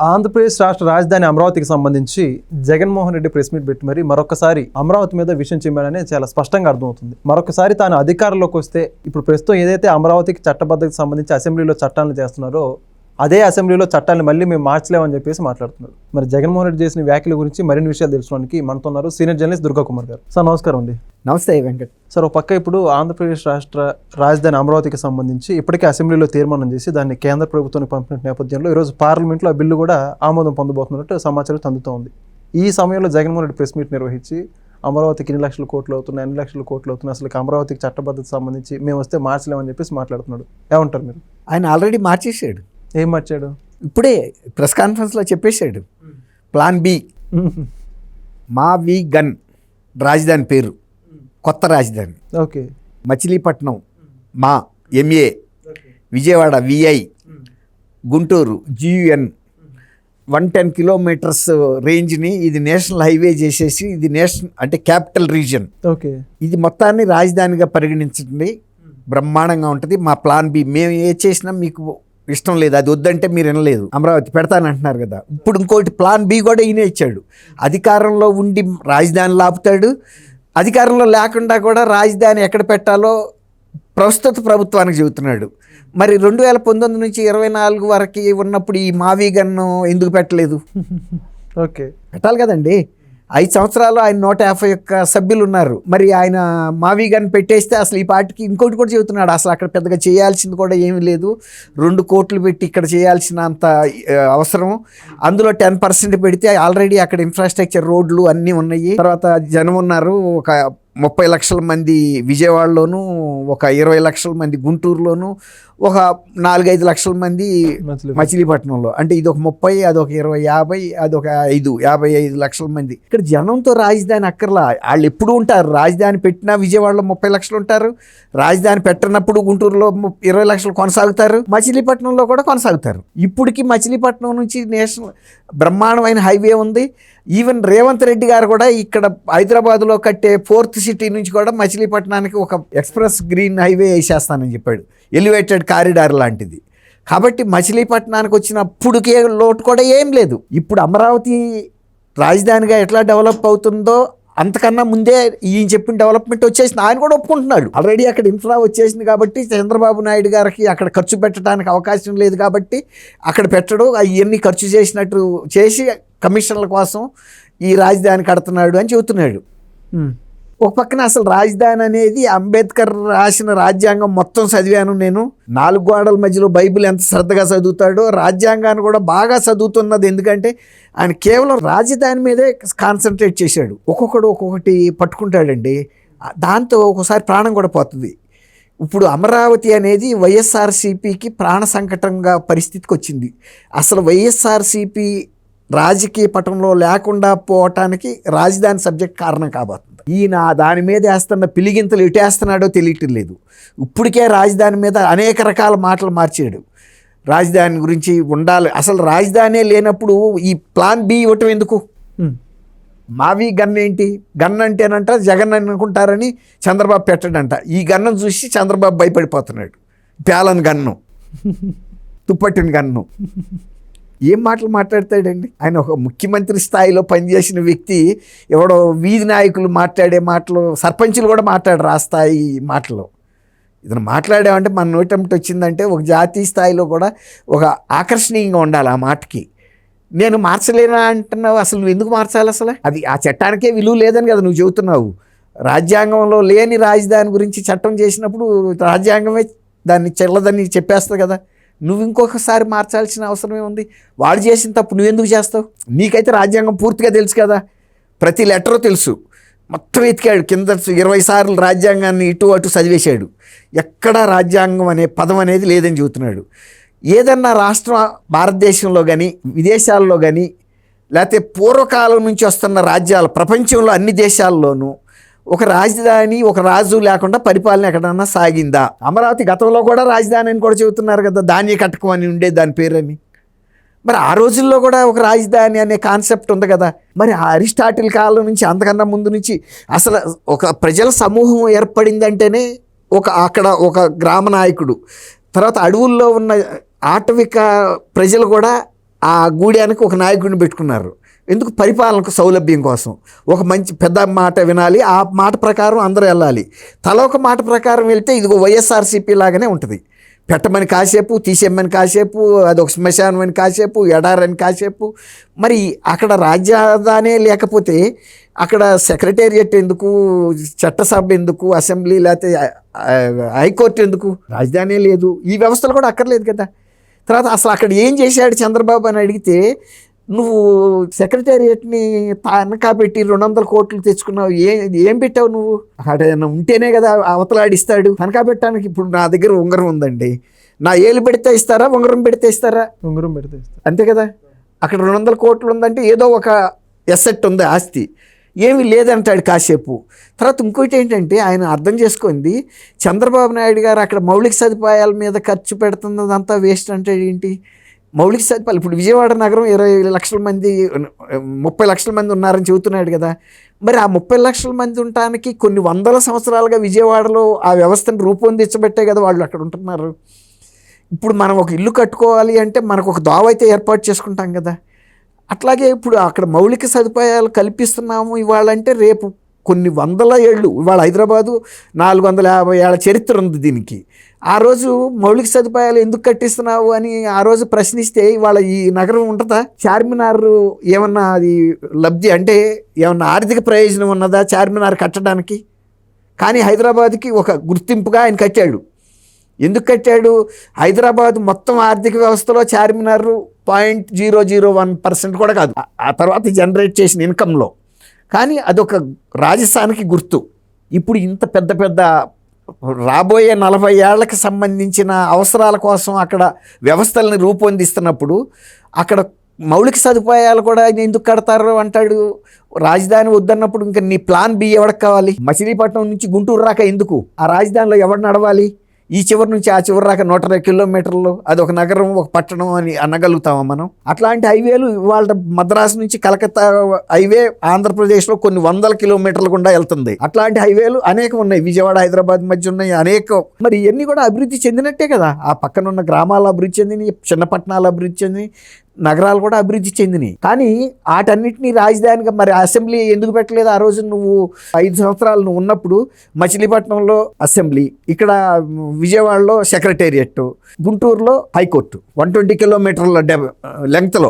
ఆంధ్రప్రదేశ్ రాష్ట్ర రాజధాని అమరావతికి సంబంధించి జగన్మోహన్ రెడ్డి ప్రెస్ మీట్ పెట్టి మరి మరొకసారి అమరావతి మీద విషయం చెప్పాడనే చాలా స్పష్టంగా అర్థమవుతుంది. మరొకసారి తాను అధికారంలోకి వస్తే ఇప్పుడు ప్రస్తుతం ఏదైతే అమరావతికి చట్టబద్ధతకు సంబంధించి అసెంబ్లీలో చట్టాలను చేస్తున్నారో అదే అసెంబ్లీలో చట్టాలను మళ్ళీ మేము మార్చలేమని చెప్పేసి మాట్లాడుతున్నారు. మరి జగన్మోహన్ రెడ్డి చేసిన వ్యాఖ్యల గురించి మరిన్ని విషయాలు తెలుసుకోవడానికి మనతో ఉన్నారు సీనియర్ జర్నలిస్ట్ దుర్గా కుమార్ గారు. సార్ నమస్కారం అండి. నమస్తే వెంకట్ సార్, ఒక పక్క ఇప్పుడు ఆంధ్రప్రదేశ్ రాష్ట్ర రాజధాని అమరావతికి సంబంధించి ఇప్పటికే అసెంబ్లీలో తీర్మానం చేసి దాన్ని కేంద్ర ప్రభుత్వానికి పంపిన నేపథ్యంలో ఈరోజు పార్లమెంట్లో ఆ బిల్లు కూడా ఆమోదం పొందబోతున్నట్టు సమాచారం అందుతోంది. ఈ సమయంలో జగన్మోహన్ రెడ్డి ప్రెస్ మీట్ నిర్వహించి అమరావతికి ఇన్ని లక్షల కోట్లు అవుతున్నాయి, అన్ని లక్షల కోట్లు అవుతున్నాయి, అసలు అమరావతికి చట్టబద్ధత సంబంధించి మేము వస్తే మార్చలేమని చెప్పేసి మాట్లాడుతున్నాడు. ఏమంటారు మీరు? ఆయన ఆల్రెడీ మార్చేసాడు. ఏం మార్చాడు? ఇప్పుడే ప్రెస్ కాన్ఫరెన్స్లో చెప్పేశాడు. ప్లాన్ బి, మావి గన్ రాజధాని పేరు, కొత్త రాజధాని. ఓకే. మచిలీపట్నం మా M A, Vijayawada V I, Guntur G U N, 110 kilometres రేంజ్ని ఇది నేషనల్ హైవే చేసేసి ఇది నేషనల్ అంటే క్యాపిటల్ రీజియన్. ఓకే. ఇది మొత్తాన్ని రాజధానిగా పరిగణించండి, బ్రహ్మాండంగా ఉంటుంది. మా ప్లాన్ బి, మేము ఏ చేసినా మీకు ఇష్టం లేదు, అది వద్దంటే మీరు వినలేదు, అమరావతి పెడతానంటున్నారు కదా. ఇప్పుడు ఇంకోటి ప్లాన్ బి కూడా ఈయన ఇచ్చాడు. అధికారంలో ఉండి రాజధాని ఆపుతాడు, అధికారంలో లేకుండా కూడా రాజధాని ఎక్కడ పెట్టాలో ప్రస్తుత ప్రభుత్వానికి చెబుతున్నాడు. మరి 2019 నుంచి 24 వరకు ఉన్నప్పుడు ఈ మావి గన్ను ఎందుకు పెట్టలేదు? ఓకే, పెట్టాలి కదండి. 5 సంవత్సరాలు ఆయన 151 సభ్యులు ఉన్నారు. మరి ఆయన మావి గన్ పెట్టేస్తే అసలు ఈ పార్టీకి ఇంకోటి కూడా చెబుతున్నాడు, అసలు అక్కడ పెద్దగా చేయాల్సింది కూడా ఏమీ లేదు, 2 కోట్లు పెట్టి ఇక్కడ చేయాల్సినంత అవసరం, అందులో 10% పెడితే ఆల్రెడీ అక్కడ ఇన్ఫ్రాస్ట్రక్చర్ రోడ్లు అన్నీ ఉన్నాయి. తర్వాత జనం ఉన్నారు, ఒక 30 లక్షల మంది విజయవాడలోను, ఒక 20 లక్షల మంది గుంటూరులోను, ఒక 4-5 లక్షల మంది మచిలీపట్నంలో. అంటే ఇది ఒక 30, అదొక 20, 50, అదొక 55 లక్షల మంది. ఇక్కడ జనంతో రాజధాని అక్కర్లా, వాళ్ళు ఎప్పుడు ఉంటారు. రాజధాని పెట్టినా విజయవాడలో 30 లక్షలు ఉంటారు, రాజధాని పెట్టినప్పుడు గుంటూరులో 20 లక్షలు కొనసాగుతారు, మచిలీపట్నంలో కూడా కొనసాగుతారు. ఇప్పటికి మచిలీపట్నం నుంచి నేషనల్ బ్రహ్మాండమైన హైవే ఉంది. ఈవెన్ రేవంత్ రెడ్డి గారు కూడా ఇక్కడ హైదరాబాద్లో కట్టే 4th సిటీ నుంచి కూడా మచిలీపట్నానికి ఒక ఎక్స్ప్రెస్ గ్రీన్ హైవే వేసేస్తానని చెప్పాడు, ఎలివేటెడ్ కారిడార్ లాంటిది. కాబట్టి మచిలీపట్నానికి వచ్చినప్పుడుకే లోటు కూడా ఏం లేదు. ఇప్పుడు అమరావతి రాజధానిగా ఎట్లా డెవలప్ అవుతుందో అంతకన్నా ముందే ఈయన చెప్పిన డెవలప్మెంట్ వచ్చేసింది. ఆయన కూడా ఒప్పుకుంటున్నాడు. ఆల్రెడీ అక్కడ ఇన్ఫ్రా వచ్చేసింది కాబట్టి చంద్రబాబు నాయుడు గారికి అక్కడ ఖర్చు పెట్టడానికి అవకాశం లేదు కాబట్టి అక్కడ పెట్టడు, అవన్నీ ఖర్చు చేసినట్టు చేసి కమిషన్ల కోసం ఈ రాజధాని కడుతున్నాడు అని చెబుతున్నాడు. ఒక పక్కన అసలు రాజధాని అనేది అంబేద్కర్ రాసిన రాజ్యాంగం మొత్తం చదివాను నేను. 4 గోడల మధ్యలో బైబిల్ ఎంత శ్రద్ధగా చదువుతాడో రాజ్యాంగాన్ని కూడా బాగా చదువుతున్నది. ఎందుకంటే ఆయన కేవలం రాజధాని మీదే కాన్సన్ట్రేట్ చేశాడు. ఒక్కొక్కడు ఒక్కొక్కటి పట్టుకుంటాడండి, దాంతో ఒక్కోసారి ప్రాణం కూడా పోతుంది. ఇప్పుడు అమరావతి అనేది వైఎస్ఆర్సీపీకి ప్రాణ సంకటంగా పరిస్థితికి వచ్చింది. అసలు వైఎస్ఆర్సీపీ రాజకీయ పటంలో లేకుండా పోవటానికి రాజధాని సబ్జెక్ట్ కారణం కాబోతుంది. ఈయన దాని మీద వేస్తున్న పిలిగింతలు ఎటేస్తున్నాడో తెలియటం లేదు. ఇప్పటికే రాజధాని మీద అనేక రకాల మాటలు మార్చాడు. రాజధాని గురించి ఉండాలి, అసలు రాజధానే లేనప్పుడు ఈ ప్లాన్ బి ఇవ్వటం ఎందుకు? మావి గన్ ఏంటి? గన్ అంటేనంట జగన్ అనుకుంటారని చంద్రబాబు పెట్టడంట. ఈ గన్ను చూసి చంద్రబాబు భయపడిపోతున్నాడు. పేలని గన్ను, తుప్పట్టిన గన్ను. ఏం మాటలు మాట్లాడతాడండి ఆయన? ఒక ముఖ్యమంత్రి స్థాయిలో పనిచేసిన వ్యక్తి ఎవడో వీధి నాయకులు మాట్లాడే మాటలు, సర్పంచులు కూడా మాట్లాడరు ఆ స్థాయి మాటలు. ఇతను మాట్లాడామంటే మన నోటంటి వచ్చిందంటే ఒక జాతీయ స్థాయిలో కూడా ఒక ఆకర్షణీయంగా ఉండాలి ఆ మాటకి. నేను మార్చలేనా అంటున్నావు, అసలు నువ్వు ఎందుకు మార్చాలి? అసలు అది ఆ చట్టానికే విలువ లేదని కదా నువ్వు చెబుతున్నావు. రాజ్యాంగంలో లేని రాజధాని గురించి చట్టం చేసినప్పుడు రాజ్యాంగమే దాన్ని చెల్లదని చెప్పేస్తుంది కదా. నువ్వు ఇంకొకసారి మార్చాల్సిన అవసరమే ఉంది. వాడు చేసిన తప్పు నువ్వెందుకు చేస్తావు? నీకైతే రాజ్యాంగం పూర్తిగా తెలుసు కదా, ప్రతి లెటరు తెలుసు. మొత్తం ఎతికాడు కింద 20 సార్లు రాజ్యాంగాన్ని ఇటు అటు చదివేశాడు. ఎక్కడా రాజ్యాంగం అనే పదం అనేది లేదని చెబుతున్నాడు. ఏదన్నా రాష్ట్రం భారతదేశంలో కానీ విదేశాల్లో కానీ లేకపోతే పూర్వకాలం నుంచి వస్తున్న రాజ్యాలు ప్రపంచంలో అన్ని దేశాల్లోనూ ఒక రాజధాని, ఒక రాజు లేకుండా పరిపాలన ఎక్కడన్నా సాగిందా? అమరావతి గతంలో కూడా రాజధాని అని కూడా చెబుతున్నారు కదా, ధాన్య కటకం అని ఉండే దాని పేరని. మరి ఆ రోజుల్లో కూడా ఒక రాజధాని అనే కాన్సెప్ట్ ఉంది కదా. మరి ఆ అరిస్టాటిల్ కాలం నుంచి అంతకన్నా ముందు నుంచి అసలు ఒక ప్రజల సమూహం ఏర్పడిందంటేనే అక్కడ ఒక గ్రామ నాయకుడు, తర్వాత అడవుల్లో ఉన్న ఆటవిక ప్రజలు కూడా ఆ గూడానికి ఒక నాయకుడిని పెట్టుకున్నారు. ఎందుకు? పరిపాలనకు సౌలభ్యం కోసం. ఒక మంచి పెద్ద మాట వినాలి, ఆ మాట ప్రకారం అందరూ వెళ్ళాలి. తల ఒక మాట ప్రకారం వెళ్తే ఇదిగో వైఎస్ఆర్సీపీ లాగానే ఉంటుంది. పెట్టమని కాసేపు, తీసేయమని కాసేపు, అదొక శ్మశానం అని కాసేపు, ఎడారని కాసేపు. మరి అక్కడ రాజధానే లేకపోతే అక్కడ సెక్రటేరియట్ ఎందుకు, చట్టసభ ఎందుకు, అసెంబ్లీ లేకపోతే హైకోర్టు ఎందుకు? రాజధానే లేదు, ఈ వ్యవస్థలు కూడా అక్కర్లేదు కదా. తర్వాత అసలు అక్కడ ఏం చేశాడు చంద్రబాబు అని అడిగితే, నువ్వు సెక్రటేరియట్ని తనఖా పెట్టి 200 కోట్లు తెచ్చుకున్నావు, ఏం పెట్టావు నువ్వు? అక్కడ ఉంటేనే కదా అవతలాడిస్తాడు. తనఖా పెట్టడానికి ఇప్పుడు నా దగ్గర ఉంగరం ఉందండి, నా ఏలు పెడితే ఇస్తారా, ఉంగరం పెడితే ఇస్తారా? ఉంగరం పెడితే ఇస్తారు, అంతే కదా. అక్కడ 200 కోట్లు ఉందంటే ఏదో ఒక ఎసెట్ ఉంది, ఆస్తి. ఏమీ లేదంటాడు కాసేపు. తర్వాత ఇంకోటి ఏంటంటే ఆయన అర్థం చేసుకుంది, చంద్రబాబు నాయుడు గారు అక్కడ మౌలిక సదుపాయాల మీద ఖర్చు పెడుతున్నదంతా వేస్ట్ అంటే ఏంటి? మౌలిక సదుపాయాలు ఇప్పుడు విజయవాడ నగరం 20 లక్షల మంది 30 లక్షల మంది ఉన్నారని చెబుతున్నాడు కదా. మరి ఆ 30 లక్షల మంది ఉండటానికి కొన్ని వందల సంవత్సరాలుగా విజయవాడలో ఆ వ్యవస్థను రూపొందించబట్టే కదా వాళ్ళు అక్కడ ఉంటున్నారు. ఇప్పుడు మనం ఒక ఇల్లు కట్టుకోవాలి అంటే మనకు ఒక దోవ అయితే ఏర్పాటు చేసుకుంటాం కదా. అట్లాగే ఇప్పుడు అక్కడ మౌలిక సదుపాయాలు కల్పిస్తున్నాము ఇవాళంటే రేపు కొన్ని వందల ఏళ్ళు, ఇవాళ హైదరాబాదు 450 ఏళ్ళ చరిత్ర ఉంది దీనికి. ఆ రోజు మౌలిక సదుపాయాలు ఎందుకు కట్టిస్తున్నావు అని ఆ రోజు ప్రశ్నిస్తే ఇవాళ ఈ నగరం ఉంటుందా? చార్మినార్ ఏమన్నా అది లబ్ధి అంటే ఏమన్నా ఆర్థిక ప్రయోజనం ఉన్నదా చార్మినార్ కట్టడానికి? కానీ హైదరాబాద్కి ఒక గుర్తింపుగా ఆయన కట్టాడు. ఎందుకు కట్టాడు? హైదరాబాద్ మొత్తం ఆర్థిక వ్యవస్థలో చార్మినార్ 0.001% కూడా కాదు, ఆ తర్వాత జనరేట్ చేసిన ఇన్కంలో. కానీ అదొక రాజస్థాన్కి గుర్తు. ఇప్పుడు ఇంత పెద్ద పెద్ద రాబోయే 40 ఏళ్లకు సంబంధించిన అవసరాల కోసం అక్కడ వ్యవస్థల్ని రూపొందిస్తున్నప్పుడు అక్కడ మౌలిక సదుపాయాలు కూడా ఎందుకు కడతారు అంటాడు. రాజధాని వద్దన్నప్పుడు ఇంకా నీ ప్లాన్ బి ఎవరికి కావాలి? మచిలీపట్నం నుంచి గుంటూరు రాక ఎందుకు? ఆ రాజధానిలో ఎవరు నడవాలి? ఈ చివరి నుంచి ఆ చివరి రాక 120 కిలోమీటర్లు, అది ఒక నగరం ఒక పట్టణం అని అనగలుగుతామా మనం? అట్లాంటి హైవేలు ఇవాళ మద్రాసు నుంచి కలకత్తా హైవే ఆంధ్రప్రదేశ్లో కొన్ని 100 కిలోమీటర్లు గుండా వెళ్తుంది. అట్లాంటి హైవేలు అనేకం ఉన్నాయి, విజయవాడ హైదరాబాద్ మధ్య ఉన్నాయి అనేకం. మరి ఇవన్నీ కూడా అభివృద్ధి చెందినట్టే కదా. ఆ పక్కన ఉన్న గ్రామాలు అభివృద్ధి చెందినాయి, చిన్న పట్టణాలు అభివృద్ధి చెందినాయి, నగరాలు కూడా అభివృద్ధి చెందినాయి. కానీ వాటన్నిటినీ రాజధానిగా మరి అసెంబ్లీ ఎందుకు పెట్టలేదు? ఆ రోజు నువ్వు 5 సంవత్సరాలు నువ్వు ఉన్నప్పుడు మచిలీపట్నంలో అసెంబ్లీ, ఇక్కడ విజయవాడలో సెక్రటేరియట్, గుంటూరులో హైకోర్టు, 120 కిలోమీటర్ల లెంగ్త్లో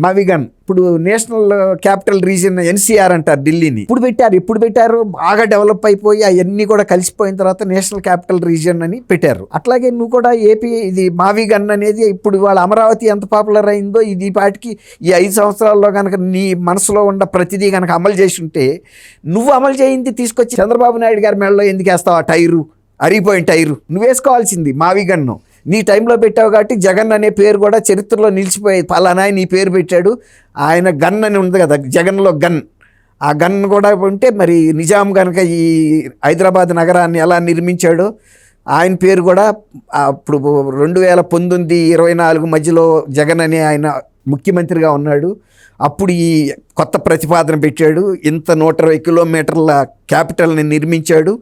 మావిగన్. ఇప్పుడు నేషనల్ క్యాపిటల్ రీజియన్ ఎన్సీఆర్ అంటారు ఢిల్లీని. ఇప్పుడు పెట్టారు బాగా డెవలప్ అయిపోయి అవన్నీ కూడా కలిసిపోయిన తర్వాత నేషనల్ క్యాపిటల్ రీజియన్ అని పెట్టారు. అట్లాగే నువ్వు కూడా ఏపీ ఇది మావిగన్ అనేది ఇప్పుడు ఇవాళ అమరావతి ఎంత పాపులర్ అయిందో ఇది పాటికి ఈ 5 సంవత్సరాల్లో కనుక నీ మనసులో ఉన్న ప్రతిదీ కనుక అమలు చేసి ఉంటే, నువ్వు అమలు చేయింది తీసుకొచ్చి చంద్రబాబు నాయుడు గారి మెడలో ఎందుకు వేస్తావు? ఆ టైరు, అరిగిపోయిన టైరు నువ్వు వేసుకోవాల్సింది. మావిగన్ను నీ టైంలో పెట్టావు కాబట్టి జగన్ అనే పేరు కూడా చరిత్రలో నిలిచిపోయేది. పలానా నీ పేరు పెట్టాడు, ఆయన గన్ అని ఉంది కదా, జగన్లో గన్. ఆ గన్ కూడా ఉంటే మరి నిజాం కనుక ఈ హైదరాబాద్ నగరాన్ని ఎలా నిర్మించాడో ఆయన పేరు కూడా అప్పుడు 2019-24 మధ్యలో జగన్ అనే ఆయన ముఖ్యమంత్రిగా ఉన్నాడు. అప్పుడు ఈ కొత్త ప్రతిపాదన పెట్టాడు, ఇంత 120 కిలోమీటర్ల క్యాపిటల్ని నిర్మించాడు.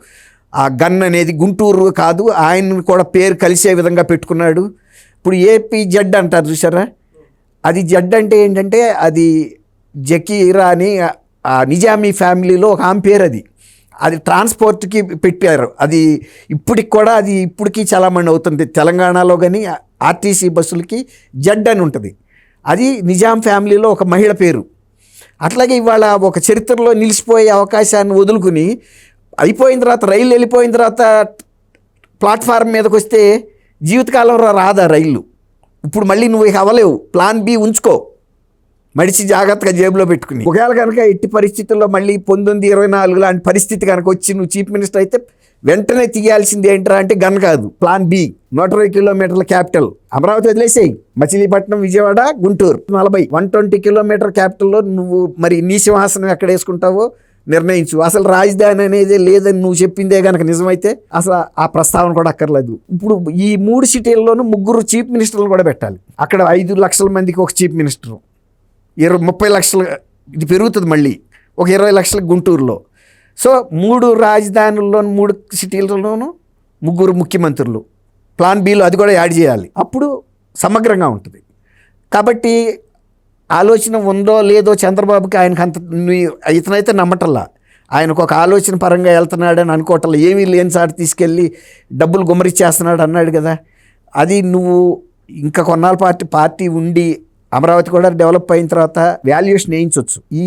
ఆ గన్ అనేది గుంటూరు కాదు, ఆయన కూడా పేరు కలిసే విధంగా పెట్టుకున్నాడు. ఇప్పుడు ఏపీ జెడ్ అంటారు చూసారా, అది జెడ్ అంటే ఏంటంటే అది జకీరా అని ఆ నిజామీ ఫ్యామిలీలో ఒక ఆమె పేరు. అది ట్రాన్స్పోర్ట్కి పెట్టారు. అది ఇప్పటికి చాలామంది అవుతుంది. తెలంగాణలో కానీ ఆర్టీసీ బస్సులకి జెడ్ అని ఉంటుంది. అది నిజాం ఫ్యామిలీలో ఒక మహిళ పేరు. అట్లాగే ఇవాళ ఒక చరిత్రలో నిలిచిపోయే అవకాశాన్ని వదులుకుని అయిపోయిన తర్వాత, రైలు వెళ్ళిపోయిన తర్వాత ప్లాట్ఫారం మీదకి వస్తే జీవితకాలంలో రాదా రైళ్ళు? ఇప్పుడు మళ్ళీ నువ్వు ఇక అవ్వలేవు, ప్లాన్ బి ఉంచుకో, మడిచి జాగ్రత్తగా జేబులో పెట్టుకుని. ఒకవేళ కనుక ఎట్టి పరిస్థితుల్లో మళ్ళీ 1924 లాంటి పరిస్థితి కనుక వచ్చి నువ్వు చీఫ్ మినిస్టర్ అయితే వెంటనే తీయాల్సింది ఏంట్రా అంటే గన్ కాదు, ప్లాన్ బి. 120 కిలోమీటర్ల క్యాపిటల్ అమరావతి వదిలేసేయి, మచిలీపట్నం, విజయవాడ, గుంటూరు 120 కిలోమీటర్ క్యాపిటల్లో నువ్వు మరి నీ సింహాసనం ఎక్కడ వేసుకుంటావో నిర్ణయించు. అసలు రాజధాని అనేది లేదని నువ్వు చెప్పిందే కనుక నిజమైతే అసలు ఆ ప్రస్తావన కూడా అక్కర్లేదు. ఇప్పుడు ఈ 3 సిటీల్లోనూ 3 చీఫ్ మినిస్టర్లు కూడా పెట్టాలి. అక్కడ 5 లక్షల మందికి ఒక చీఫ్ మినిస్టరు, 30 లక్షలు ఇది పెరుగుతుంది, మళ్ళీ ఒక 20 లక్షల గుంటూరులో. సో 3 రాజధానుల్లోనూ 3 సిటీలలోనూ 3 ముఖ్యమంత్రులు, ప్లాన్ బిలో అది కూడా యాడ్ చేయాలి. అప్పుడు సమగ్రంగా ఉంటుంది. కాబట్టి ఆలోచన ఉందో లేదో చంద్రబాబుకి ఆయనకు అంత ఇతనైతే నమ్మటల్లా, ఆయనకు ఒక ఆలోచన పరంగా వెళ్తున్నాడని అనుకోవటంలో, ఏమీ లేని సాటి తీసుకెళ్ళి డబ్బులు గుమ్మరిచ్చేస్తున్నాడు అన్నాడు కదా. అది నువ్వు ఇంకా కొన్నాళ్ళ పార్టీ ఉండి అమరావతి కూడా డెవలప్ అయిన తర్వాత వాల్యుయేషన్ వేయించవచ్చు, ఈ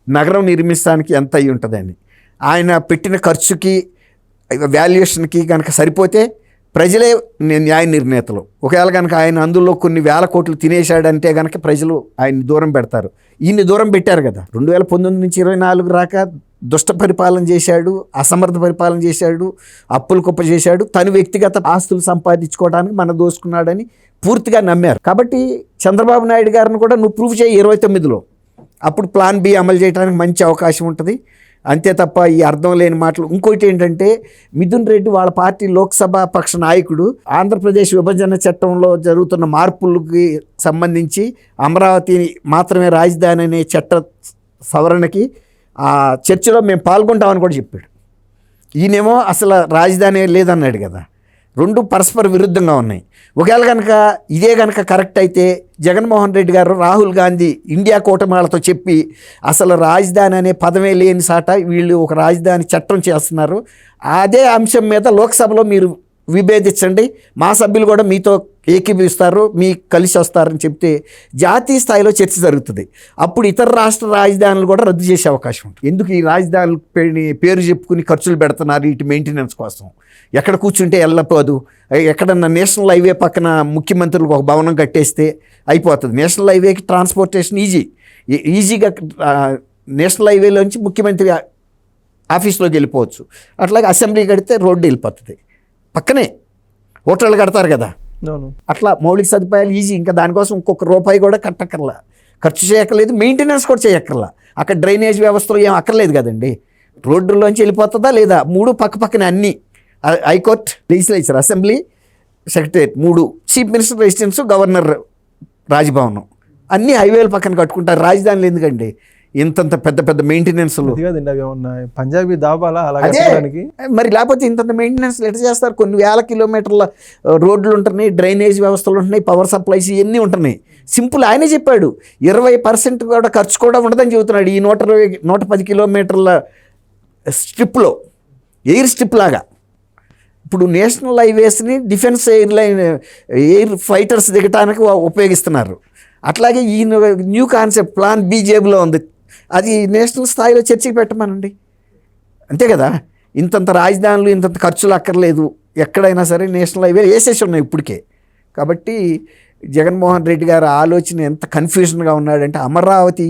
నగరం నిర్మించడానికి ఎంత అయి ఉంటుందని. ఆయన పెట్టిన ఖర్చుకి వాల్యుయేషన్కి కనుక సరిపోతే ప్రజలే న్యాయ నిర్ణేతలు. ఒకవేళ కనుక ఆయన అందులో కొన్ని వేల కోట్లు తినేశాడంటే కనుక ప్రజలు ఆయన్ని దూరం పెడతారు. ఈయన్ని దూరం పెట్టారు కదా. 2019 నుంచి 24 రాక దుష్ట పరిపాలన చేశాడు, అసమర్థ పరిపాలన చేశాడు, అప్పులు కుప్ప చేశాడు, తను వ్యక్తిగత ఆస్తులు సంపాదించుకోవడానికి మన దోసుకున్నాడని పూర్తిగా నమ్మారు. కాబట్టి చంద్రబాబు నాయుడు గారిని కూడా నువ్వు ప్రూవ్ చేయి 29లో, అప్పుడు ప్లాన్ బి అమలు చేయడానికి మంచి అవకాశం ఉంటుంది. అంతే తప్ప ఈ అర్థం లేని మాటలు. ఇంకోటి ఏంటంటే, మిథున్ రెడ్డి వాళ్ళ పార్టీ లోక్సభ పక్ష నాయకుడు ఆంధ్రప్రదేశ్ విభజన చట్టంలో జరుగుతున్న మార్పులకి సంబంధించి అమరావతి మాత్రమే రాజధాని అనే చట్ట సవరణకి ఆ చర్చలో మేము పాల్గొంటామని కూడా చెప్పాడు. ఈయనేమో అసలు రాజధాని లేదన్నాడు కదా. రెండు పరస్పర విరుద్ధంగా ఉన్నాయి. ఒకవేళ కనుక ఇదే కనుక కరెక్ట్ అయితే జగన్మోహన్ రెడ్డి గారు రాహుల్ గాంధీ ఇండియా కూటమిలతో చెప్పి అసలు రాజధాని అనే పదమే లేని సాట వీళ్ళు ఒక రాజధాని చట్టం చేస్తున్నారు, అదే అంశం మీద లోక్సభలో మీరు విభేదించండి, మా సభ్యులు కూడా మీతో ఏకీభవిస్తారు, మీ కలిసి వస్తారని చెప్తే జాతీయ స్థాయిలో చర్చ జరుగుతుంది. అప్పుడు ఇతర రాష్ట్ర రాజధానులు కూడా రద్దు చేసే అవకాశం ఉంటుంది. ఎందుకు ఈ రాజధానులు పేరు చెప్పుకుని ఖర్చులు పెడుతున్నారు వీటి మెయింటెనెన్స్ కోసం? ఎక్కడ కూర్చుంటే వెళ్ళపోదు, ఎక్కడన్నా నేషనల్ హైవే పక్కన ముఖ్యమంత్రులకు ఒక భవనం కట్టేస్తే అయిపోతుంది. నేషనల్ హైవేకి ట్రాన్స్పోర్టేషన్ ఈజీగా నేషనల్ హైవేలోంచి ముఖ్యమంత్రి ఆఫీస్లోకి వెళ్ళిపోవచ్చు. అట్లాగే అసెంబ్లీ కడితే రోడ్డు వెళ్ళిపోతుంది, పక్కనే హోటళ్ళు కడతారు కదా. అట్లా మౌలిక సదుపాయాలు ఈజీ. ఇంకా దానికోసం ఇంకొక రూపాయి కూడా కట్టక్కర్లా, ఖర్చు చేయక్కర్లేదు, మెయింటెనెన్స్ కూడా చేయక్కర్లా. అక్కడ డ్రైనేజ్ వ్యవస్థలో ఏం అక్కర్లేదు కదండి. రోడ్డులోంచి వెళ్ళిపోతుందా లేదా? 3 పక్కనే అన్నీ, high court, legislature, assembly, secretariat 3, chief minister residence, governor రాజ్భవనం, అన్నీ హైవేల పక్కన కట్టుకుంటారు. రాజధానులు ఎందుకండి ఇంతంత పెద్ద పెద్ద మెయింటెనెన్స్లు? పంజాబీ దాబాలా మరి, లేకపోతే ఇంతంత మెయింటెనెన్స్ ఎట్లా చేస్తారు? కొన్ని వేల కిలోమీటర్ల రోడ్లు ఉంటున్నాయి, డ్రైనేజ్ వ్యవస్థలు ఉంటున్నాయి, పవర్ సప్లైస్ ఇవన్నీ ఉంటున్నాయి. సింపుల్, ఆయనే చెప్పాడు 20% కూడా ఖర్చు కూడా ఉండదని చెబుతున్నాడు. ఈ 110 కిలోమీటర్ల స్ట్రిప్లో, ఎయిర్ స్ట్రిప్ లాగా. ఇప్పుడు నేషనల్ హైవేస్ని డిఫెన్స్ ఎయిర్ ఫైటర్స్ దిగటానికి ఉపయోగిస్తున్నారు. అట్లాగే ఈ న్యూ కాన్సెప్ట్ ప్లాన్ బీజేపీలో ఉంది, అది నేషనల్ స్థాయిలో చర్చకి పెట్టమనండి, అంతే కదా. ఇంతంత రాజధానులు ఇంతంత ఖర్చులు అక్కర్లేదు, ఎక్కడైనా సరే నేషనల్ హైవే వేసేసి ఉన్నాయి ఇప్పటికే. కాబట్టి జగన్మోహన్ రెడ్డి గారి ఆలోచన ఎంత కన్ఫ్యూజన్గా ఉన్నాడంటే, అమరావతి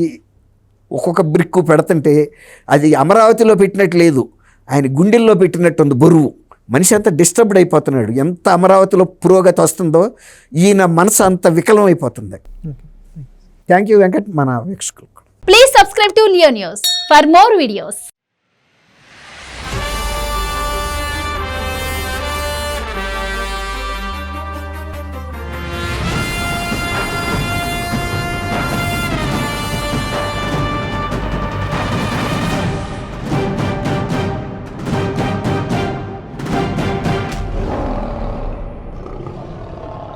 ఒక్కొక్క బ్రిక్కు పెడుతుంటే అది అమరావతిలో పెట్టినట్టు లేదు, ఆయన గుండెల్లో పెట్టినట్టుంది బరువు. మనిషి అంత డిస్టర్బ్డ్ అయిపోతున్నాడు. ఎంత అమరావతిలో పురోగతి వస్తుందో ఈయన మనసు అంత వికలం అయిపోతుంది. థ్యాంక్ యూ వెంకట్, మన వీక్షకులు. Please subscribe to Leo news for more videos.